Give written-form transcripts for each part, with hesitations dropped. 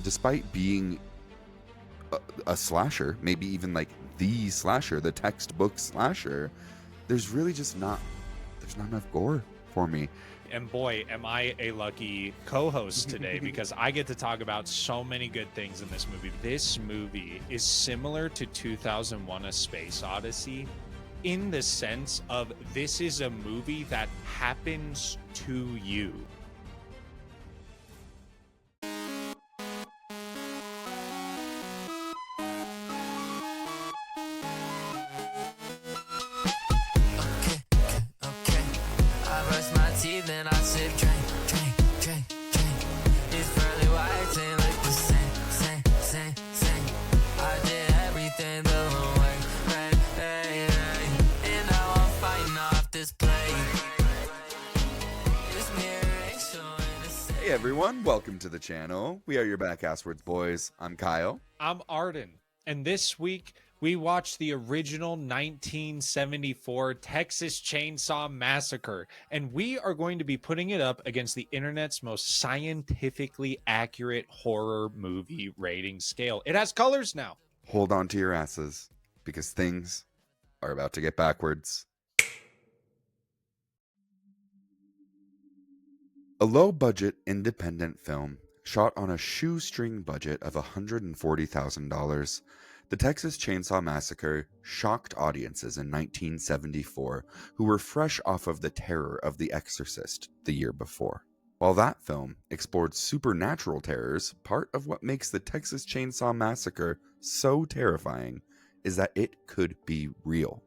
despite being a slasher, maybe even like the slasher, the textbook slasher, there's really just there's not enough gore for me. And boy, am I a lucky co-host today because I get to talk about so many good things in this movie. This movie is similar to 2001: A Space Odyssey in the sense of this is a movie that happens to you. Then I sip, drink. It's pearly white, ain't like the same. I did everything the wrong way, hey. And now I'm fighting off this play. This mirror ain't showing the same. Hey everyone, welcome to the channel. We are your back asswards boys. I'm Kyle. I'm Arden, and this week we watched the original 1974 Texas Chain Saw Massacre, and we are going to be putting it up against the internet's most scientifically accurate horror movie rating scale. It has colors now. Hold on to your asses, because things are about to get backwards. A low-budget independent film shot on a shoestring budget of $140,000, the Texas Chain Saw Massacre shocked audiences in 1974 who were fresh off of the terror of The Exorcist the year before. While that film explored supernatural terrors, part of what makes the Texas Chain Saw Massacre so terrifying is that it could be real.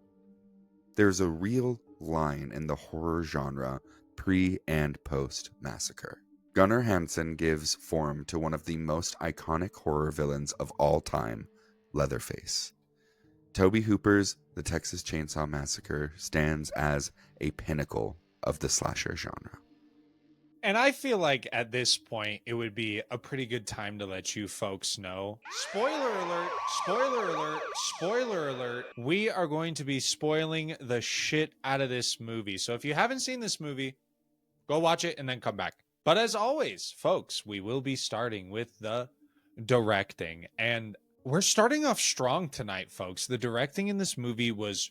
There's a real line in the horror genre pre and post massacre. Gunnar Hansen gives form to one of the most iconic horror villains of all time, Leatherface. Tobe Hooper's The Texas Chain Saw Massacre stands as a pinnacle of the slasher genre. And I feel like at this point, it would be a pretty good time to let you folks know. Spoiler alert, spoiler alert, spoiler alert. We are going to be spoiling the shit out of this movie. So if you haven't seen this movie, go watch it and then come back. But as always, folks, we will be starting with the directing. And we're starting off strong tonight, folks. The directing in this movie was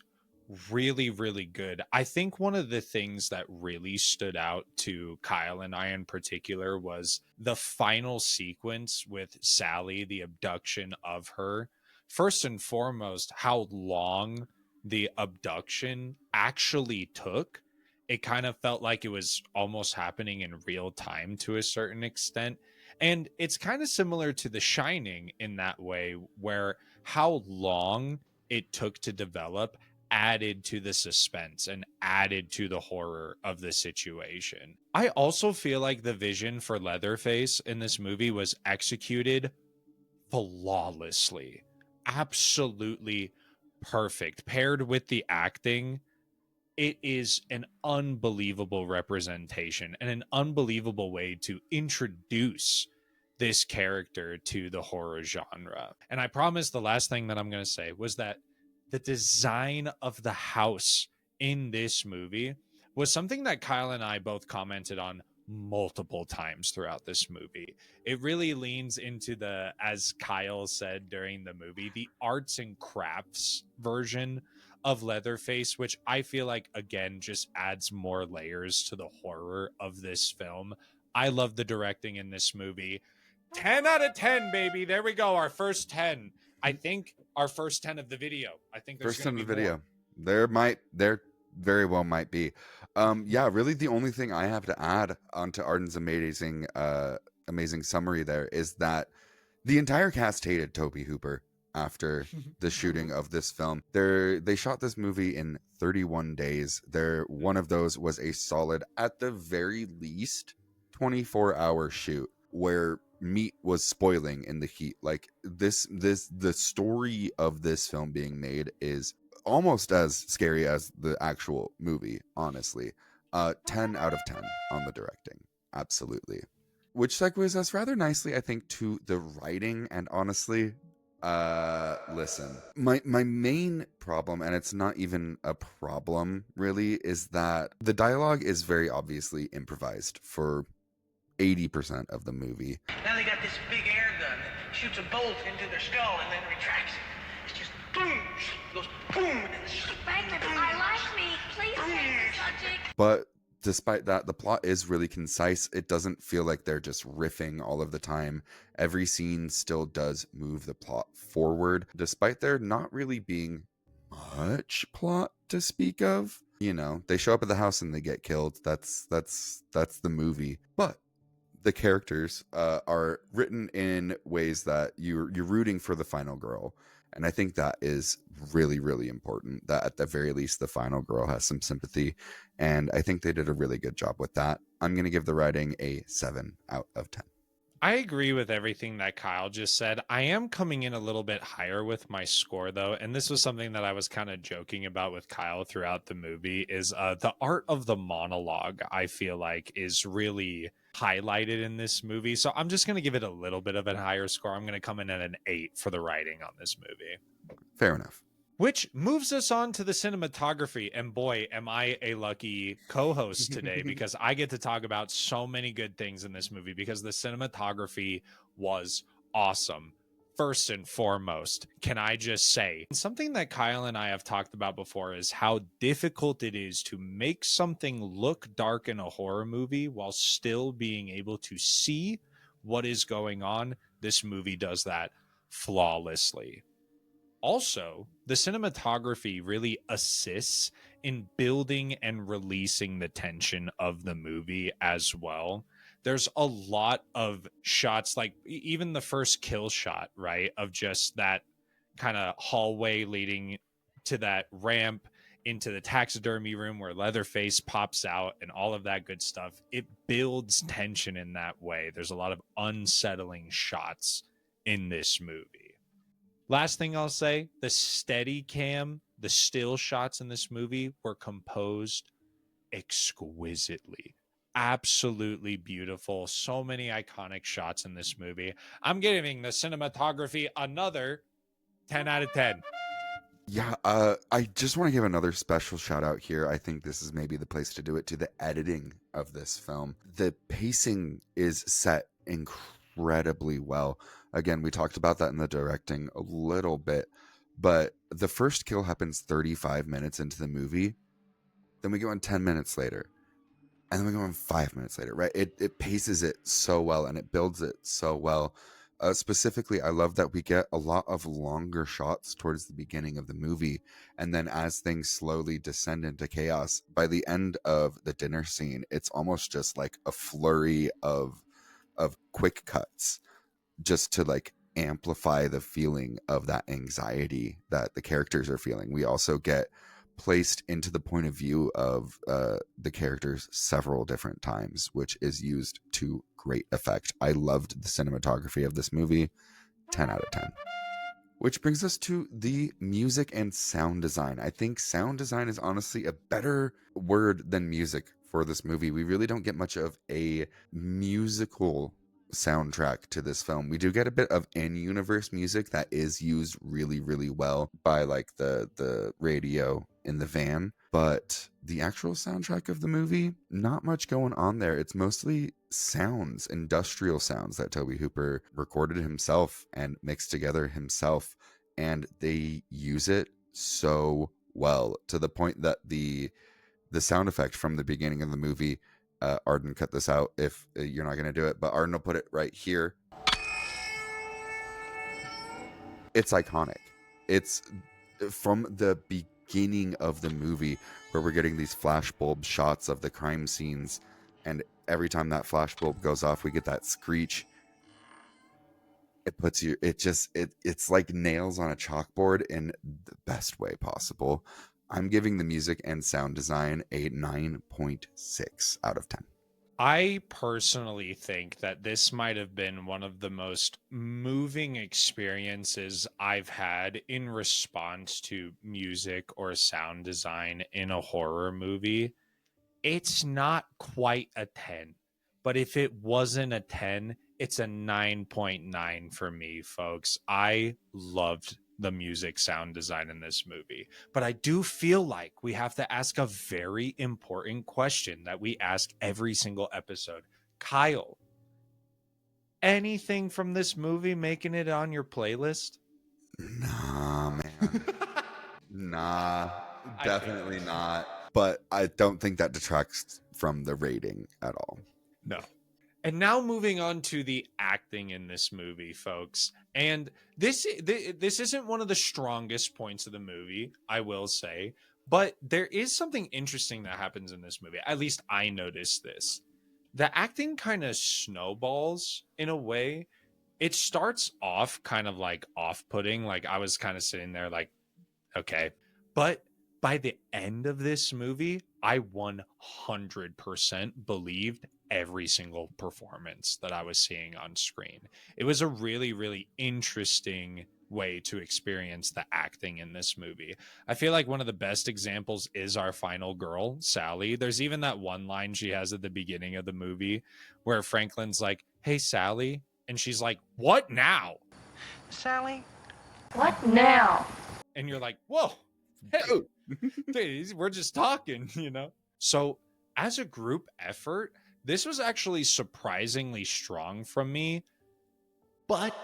really, really good. I think one of the things that really stood out to Kyle and I in particular was the final sequence with Sally, the abduction of her. First and foremost, how long the abduction actually took. It kind of felt like it was almost happening in real time to a certain extent. And it's kind of similar to The Shining in that way, where how long it took to develop added to the suspense and added to the horror of the situation. I also feel like the vision for Leatherface in this movie was executed flawlessly. Absolutely perfect. Paired with the acting, it is an unbelievable representation and an unbelievable way to introduce this character to the horror genre. And I promise the last thing that I'm going to say was that the design of the house in this movie was something that Kyle and I both commented on multiple times throughout this movie. It really leans into the, as Kyle said during the movie, the arts and crafts version of Leatherface, which I feel like, again, just adds more layers to the horror of this film. I love the directing in this movie. 10 out of 10, baby. There we go. Our first 10. I think our first 10 of the video. I think there's First 10 going of to the be video. more. There very well might be. Yeah, really the only thing I have to add onto Arden's amazing summary there is that the entire cast hated Tobe Hooper after the shooting of this film. They shot this movie in 31 days. One of those was a solid, at the very least, 24-hour shoot where meat was spoiling in the heat. Like the story of this film being made is almost as scary as the actual movie, honestly. 10 out of 10 on the directing. Absolutely. Which segues us rather nicely, I think, to the writing. And honestly, listen, my main problem, and it's not even a problem really, is that the dialogue is very obviously improvised for 80% of the movie. Now they got this big air gun. shoots a bolt into their skull and then retracts it. It's just boom, it goes boom, and it's just Franklin, I like me. Please change the subject. But despite that, the plot is really concise. It doesn't feel like they're just riffing all of the time. Every scene still does move the plot forward, despite there not really being much plot to speak of. You know, they show up at the house and they get killed. That's the movie. But the characters are written in ways that you're rooting for the final girl. And I think that is really, really important, that at the very least, the final girl has some sympathy. And I think they did a really good job with that. I'm going to give the writing a 7 out of 10. I agree with everything that Kyle just said. I am coming in a little bit higher with my score, though. And this was something that I was kind of joking about with Kyle throughout the movie is the art of the monologue, I feel like, is really highlighted in this movie. So I'm just going to give it a little bit of a higher score. I'm going to come in at an 8 for the writing on this movie. Fair enough. Which moves us on to the cinematography. And boy, am I a lucky co-host today because I get to talk about so many good things in this movie because the cinematography was awesome. First and foremost, can I just say, something that Kyle and I have talked about before is how difficult it is to make something look dark in a horror movie while still being able to see what is going on. This movie does that flawlessly. Also, the cinematography really assists in building and releasing the tension of the movie as well. There's a lot of shots, like even the first kill shot, right? Of just that kind of hallway leading to that ramp into the taxidermy room where Leatherface pops out and all of that good stuff. It builds tension in that way. There's a lot of unsettling shots in this movie. Last thing I'll say, the steady cam, the still shots in this movie were composed exquisitely. Absolutely beautiful. So many iconic shots in this movie. I'm giving the cinematography another 10 out of 10. Yeah, I just want to give another special shout out here. I think this is maybe the place to do it, to the editing of this film. The pacing is set incredibly well. Again, we talked about that in the directing a little bit, but the first kill happens 35 minutes into the movie. Then we go on 10 minutes later. And then we go on 5 minutes later, right? It paces it so well and it builds it so well. Specifically, I love that we get a lot of longer shots towards the beginning of the movie. And then as things slowly descend into chaos, by the end of the dinner scene, it's almost just like a flurry of quick cuts just to like amplify the feeling of that anxiety that the characters are feeling. We also get placed into the point of view of the characters several different times, which is used to great effect. I loved the cinematography of this movie. 10 out of 10. Which brings us to the music and sound design. I think sound design is honestly a better word than music for this movie. We really don't get much of a musical soundtrack to this film. We do get a bit of in-universe music that is used really, really well by like the radio in the van, but the actual soundtrack of the movie, not much going on there. It's mostly sounds, industrial sounds that Tobe Hooper recorded himself and mixed together himself, and they use it so well to the point that the sound effect from the beginning of the movie, Arden, cut this out if you're not going to do it, but Arden will put it right here. It's iconic. It's from the beginning of the movie where we're getting these flashbulb shots of the crime scenes, and every time that flashbulb goes off, we get that screech. It puts you, it's like nails on a chalkboard in the best way possible. I'm giving the music and sound design a 9.6 out of 10. I personally think that this might have been one of the most moving experiences I've had in response to music or sound design in a horror movie. It's not quite a 10, but if it wasn't a 10, it's a 9.9 for me, folks. I loved the music sound design in this movie, but I do feel like we have to ask a very important question that we ask every single episode. Kyle, anything from this movie making it on your playlist? Nah, man. Nah, I definitely figured. not. But I don't think that detracts from the rating at all. No. And now moving on to the acting in this movie, folks. And this isn't one of the strongest points of the movie, I will say, but there is something interesting that happens in this movie. At least I noticed this. The acting kind of snowballs in a way. It starts off kind of like off-putting, like I was kind of sitting there like, okay. But by the end of this movie, I 100% believed every single performance that I was seeing on screen. It was a really, really interesting way to experience the acting in this movie. I feel like one of the best examples is our final girl, Sally. There's even that one line she has at the beginning of the movie where Franklin's like, "Hey, Sally." And she's like, "What now?" Sally, What now? And you're like, "Whoa, hey, Oh, dude, we're just talking," So, as a group effort, this was actually surprisingly strong from me, but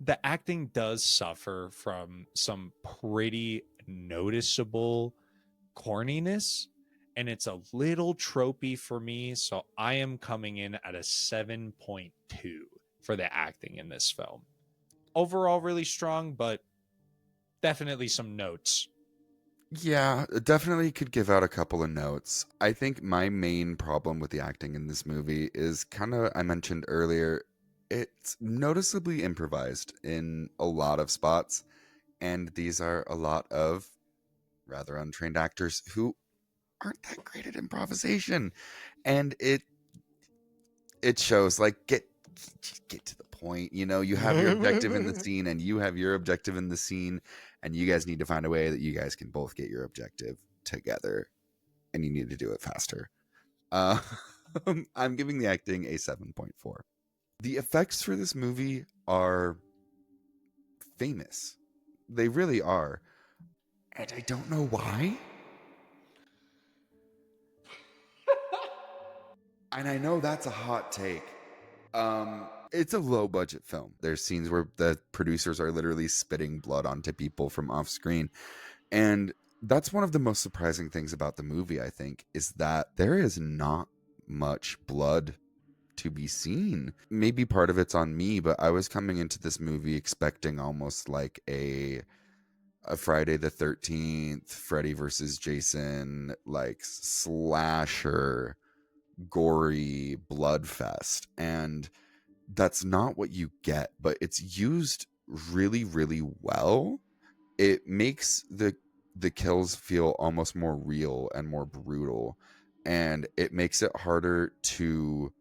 the acting does suffer from some pretty noticeable corniness, and it's a little tropey for me. So, I am coming in at a 7.2 for the acting in this film. Overall, really strong, but definitely some notes. yeah, definitely could give out a couple of notes. I think my main problem with the acting in this movie is kind of, I mentioned earlier, it's noticeably improvised in a lot of spots. And these are a lot of rather untrained actors who aren't that great at improvisation. And it shows, like, get to the point. You have your objective in the scene and you have your objective in the scene, and you guys need to find a way that you guys can both get your objective together, and you need to do it faster. uh, I'm giving the acting a 7.4. The effects for this movie are famous. They really are, and I don't know why. And I know that's a hot take. It's a low budget film. There's scenes where the producers are literally spitting blood onto people from off screen. And that's one of the most surprising things about the movie, I think, is that there is not much blood to be seen. Maybe part of it's on me, but I was coming into this movie expecting almost like a Friday the 13th, Freddy versus Jason, like slasher, gory bloodfest. And that's not what you get, but it's used really, really well. It makes the kills feel almost more real and more brutal, and it makes it harder to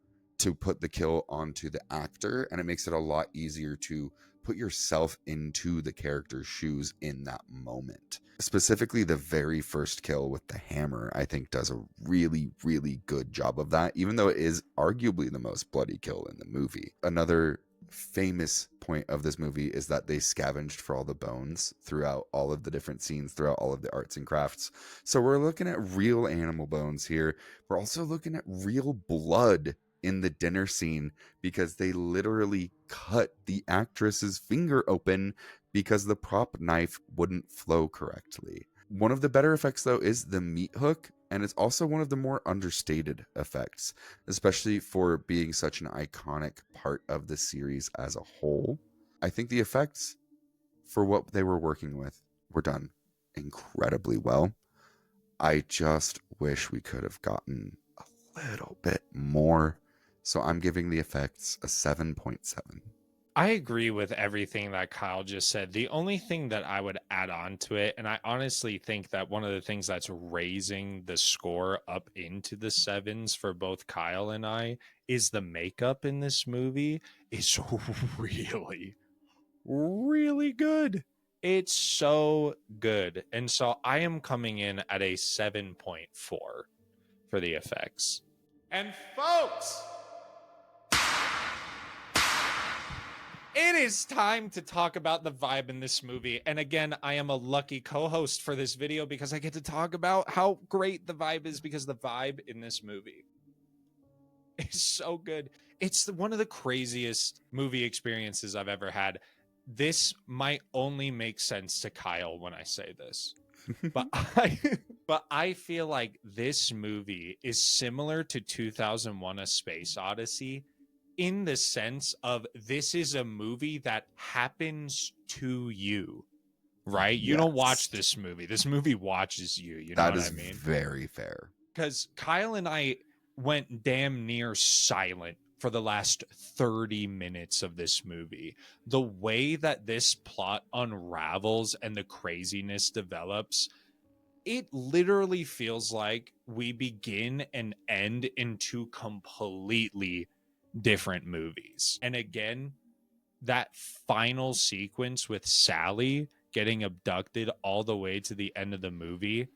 put the kill onto the actor, and it makes it a lot easier to put yourself into the character's shoes in that moment. Specifically, the very first kill with the hammer, I think, does a really, really good job of that, even though it is arguably the most bloody kill in the movie. Another famous point of this movie is that they scavenged for all the bones throughout all of the different scenes, throughout all of the arts and crafts. So we're looking at real animal bones here. We're also looking at real blood in the dinner scene, because they literally cut the actress's finger open because the prop knife wouldn't flow correctly. One of the better effects, though, is the meat hook, and it's also one of the more understated effects, especially for being such an iconic part of the series as a whole. I think the effects, for what they were working with, were done incredibly well. I just wish we could have gotten a little bit more. So I'm giving the effects a 7.7. I agree with everything that Kyle just said. The only thing that I would add on to it, and I honestly think that one of the things that's raising the score up into the sevens for both Kyle and I, is the makeup in this movie is really, really good. It's so good. And so I am coming in at a 7.4 for the effects. And folks, it is time to talk about the vibe in this movie. And again, I am a lucky co-host for this video because I get to talk about how great the vibe is, because the vibe in this movie, is so good. It's one of the craziest movie experiences I've ever had. This might only make sense to Kyle when I say this, but I feel like this movie is similar to 2001: A Space Odyssey in the sense of this is a movie that happens to you, right? You don't watch this movie. This movie watches you. You know That what is I mean? very fair. Because Kyle and I went damn near silent for the last 30 minutes of this movie. The way that this plot unravels and the craziness develops, it literally feels like we begin and end in two completely different movies. And again, that final sequence with Sally getting abducted all the way to the end of the movie,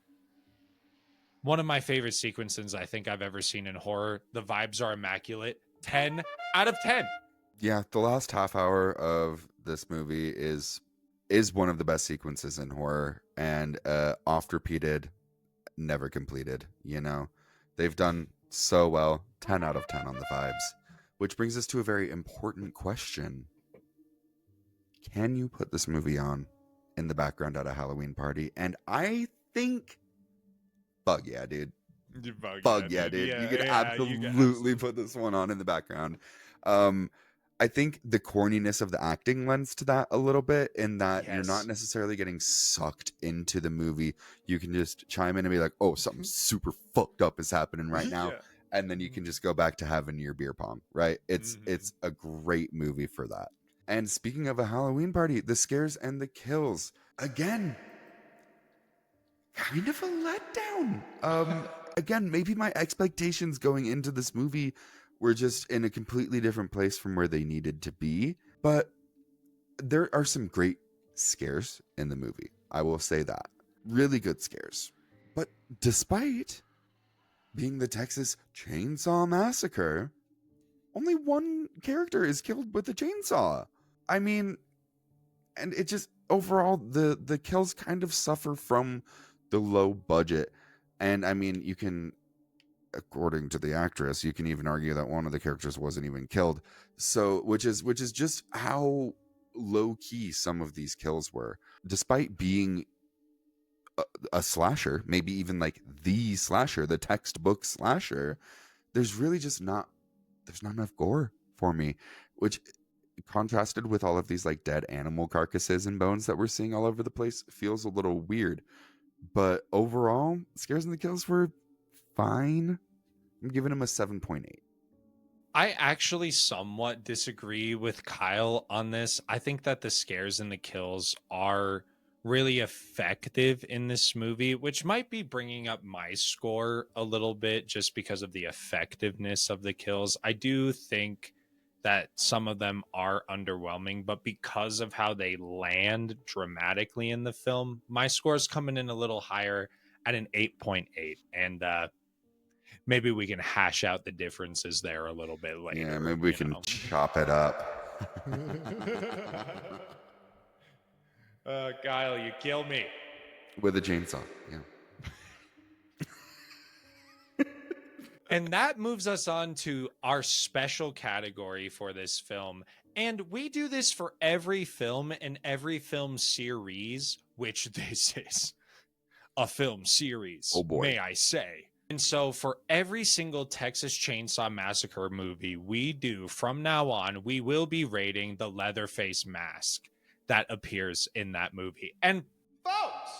one of my favorite sequences I think I've ever seen in horror. The vibes are immaculate. 10 out of 10. Yeah, the last half hour of this movie is one of the best sequences in horror, and oft repeated, never completed. You know, they've done so well. 10 out of 10 on the vibes, which brings us to a very important question. Can you put this movie on in the background at a Halloween party? And I think, fuck yeah, dude. Fuck yeah, dude. You could absolutely put this one on in the background. I think the corniness of the acting lends to that a little bit, in that you're not necessarily getting sucked into the movie. You can just chime in and be like, oh, something super fucked up is happening right now. And then you can just go back to having your beer pong, right? It's a great movie for that. And speaking of a Halloween party, the scares and the kills, again, kind of a letdown. Again, maybe my expectations going into this movie were just in a completely different place from where they needed to be. But there are some great scares in the movie. I will say that. Really good scares. But despite being the Texas Chain Saw Massacre, only one character is killed with a chainsaw. I mean, and it just, overall, the kills kind of suffer from the low budget. And I mean, you can, according to the actress, you can even argue that one of the characters wasn't even killed. So, which is just how low key some of these kills were, despite being a slasher, maybe even like the slasher, the textbook slasher. There's really just not enough gore for me, which, contrasted with all of these like dead animal carcasses and bones that we're seeing all over the place, feels a little weird. But overall, scares and the kills were fine. I'm giving him a 7.8. I actually somewhat disagree with Kyle on this. I think that the scares and the kills are really effective in this movie, which might be bringing up my score a little bit just because of the effectiveness of the kills. I do think that some of them are underwhelming, but because of how they land dramatically in the film, my score is coming in a little higher at an 8.8. And maybe we can hash out the differences there a little bit later. Yeah, maybe we can chop it up. Kyle, you kill me. With a chainsaw, yeah. And that moves us on to our special category for this film. And we do this for every film and every film series, which this is a film series, oh boy, may I say. And so for every single Texas Chainsaw Massacre movie we do from now on, we will be rating the Leatherface mask that appears in that movie. And folks,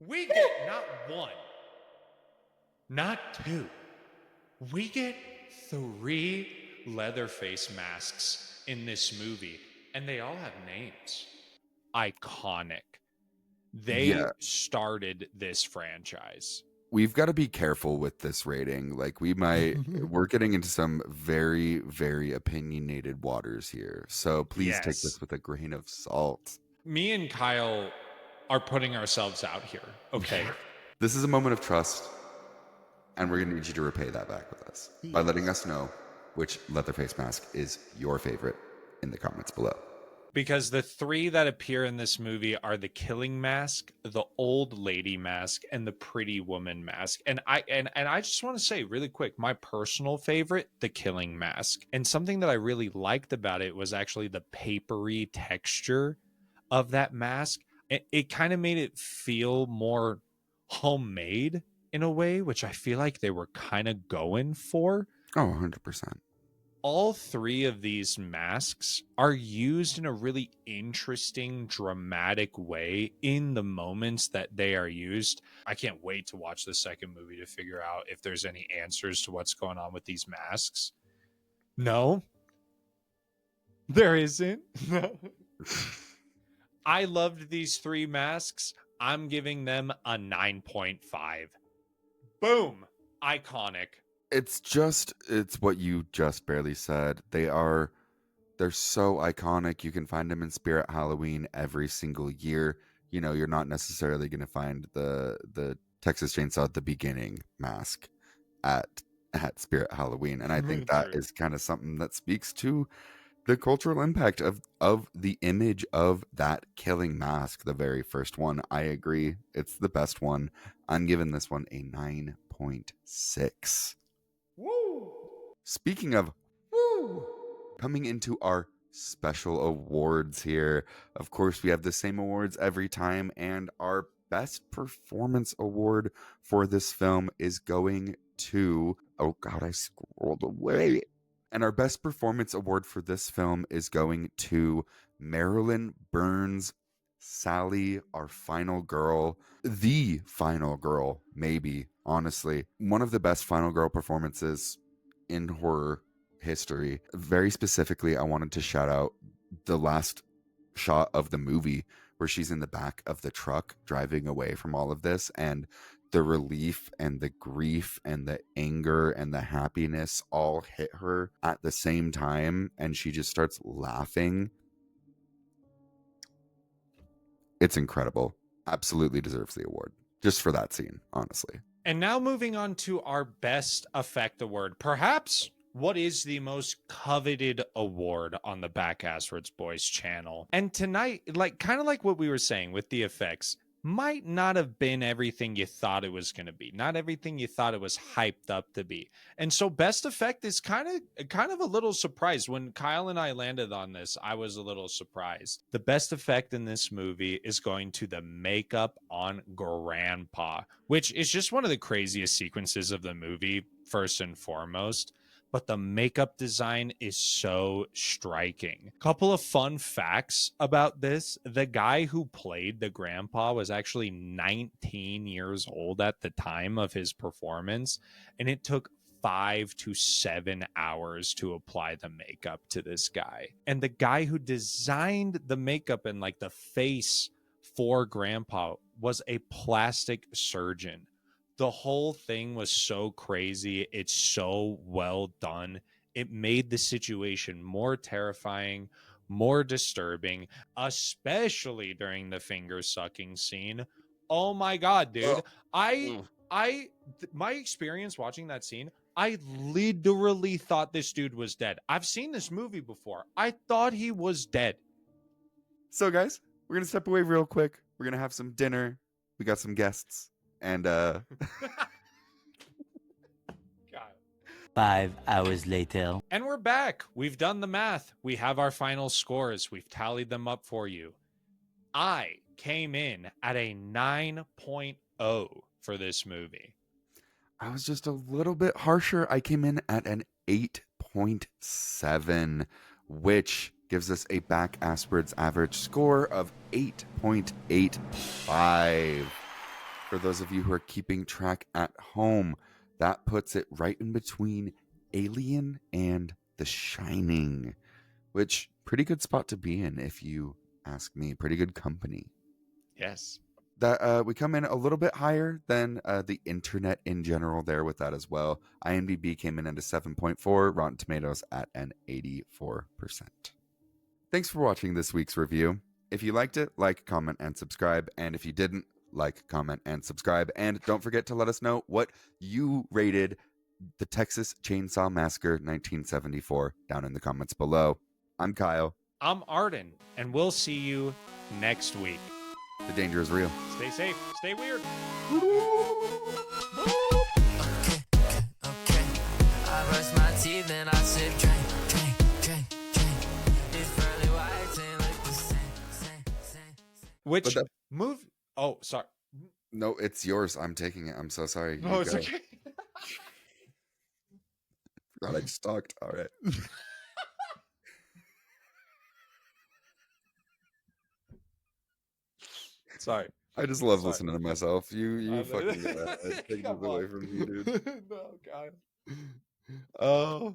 we get not one, not two, we get 3 Leatherface masks in this movie, and they all have names. Iconic. They started this franchise. We've got to be careful with this rating. Like, we're getting into some very, very opinionated waters here. So please take this with a grain of salt. Me and Kyle are putting ourselves out here, okay? This is a moment of trust, and we're going to need you to repay that back with us by letting us know which Leatherface mask is your favorite in the comments below. Because the three that appear in this movie are the killing mask, the old lady mask, and the pretty woman mask. And I just want to say really quick, my personal favorite, the killing mask. And something that I really liked about it was actually the papery texture of that mask. It kind of made it feel more homemade in a way, which I feel like they were kind of going for. Oh, 100%. All three of these masks are used in a really interesting, dramatic way in the moments that they are used. I can't wait to watch the second movie to figure out if there's any answers to what's going on with these masks. No, there isn't. No. I loved these three masks. I'm giving them a 9.5. Boom. Iconic. It's what you just barely said. They're so iconic. You can find them in Spirit Halloween every single year. You know, you're not necessarily going to find the Texas Chainsaw at the beginning mask at Spirit Halloween. And I think that is kind of something that speaks to the cultural impact of the image of that killing mask, the very first one. I agree. It's the best one. I'm giving this one a 9.6. Woo! Speaking of woo, coming into our special awards here. Of course, we have the same awards every time, and our best performance award for this film is going to, oh God, I scrolled away. And our best performance award for this film is going to Marilyn Burns, Sally, our final girl, the final girl, maybe, honestly. One of the best final girl performances in horror history. Very specifically, I wanted to shout out the last shot of the movie where she's in the back of the truck driving away from all of this, and the relief and the grief and the anger and the happiness all hit her at the same time, and she just starts laughing. It's incredible. Absolutely deserves the award just for that scene, honestly. And now moving on to our best effect award. Perhaps what is the most coveted award on the Back Asswards Boys channel. And tonight, kind of like what we were saying with the effects, might not have been everything you thought it was going to be. Not everything you thought it was hyped up to be. And so best effect is kind of a little surprised. When Kyle and I landed on this, I was a little surprised. The best effect in this movie is going to the makeup on Grandpa, which is just one of the craziest sequences of the movie, first and foremost. But the makeup design is so striking. Couple of fun facts about this. The guy who played the grandpa was actually 19 years old at the time of his performance, and it took 5 to 7 hours to apply the makeup to this guy. And the guy who designed the makeup and the face for grandpa was a plastic surgeon. The whole thing was so crazy. It's so well done. It made the situation more terrifying, more disturbing, especially during the finger sucking scene. Oh my God, dude. My experience watching that scene, I literally thought this dude was dead. I've seen this movie before. I thought he was dead. So guys, we're going to step away real quick. We're going to have some dinner. We got some guests. And 5 hours later. And we're back. We've done the math. We have our final scores. We've tallied them up for you. I came in at a 9.0 for this movie. I was just a little bit harsher. I came in at an 8.7, which gives us a Back Asswards average score of 8.85. For those of you who are keeping track at home, that puts it right in between Alien and The Shining, which pretty good spot to be in if you ask me. Pretty good company. Yes. That we come in a little bit higher than the internet in general there with that as well. IMDb came in at a 7.4, Rotten Tomatoes at an 84%. Thanks for watching this week's review. If you liked it, like, comment, and subscribe. And if you didn't, like, comment, and subscribe. And don't forget to let us know what you rated the Texas Chainsaw Massacre 1974 down in the comments below. I'm Kyle. I'm Arden, and we'll see you next week. The danger is real. Stay safe. Stay weird. Okay. I brush my teeth and I sip drink. It's pearly white and like the same. Which But that- move? Oh, sorry. No, it's yours. I'm taking it. I'm so sorry. No, You it's go. okay. God, I just talked. All right. Sorry. I just love Sorry. listening to myself. You I- fucking take this Come away on. from me, dude. No, God. Oh.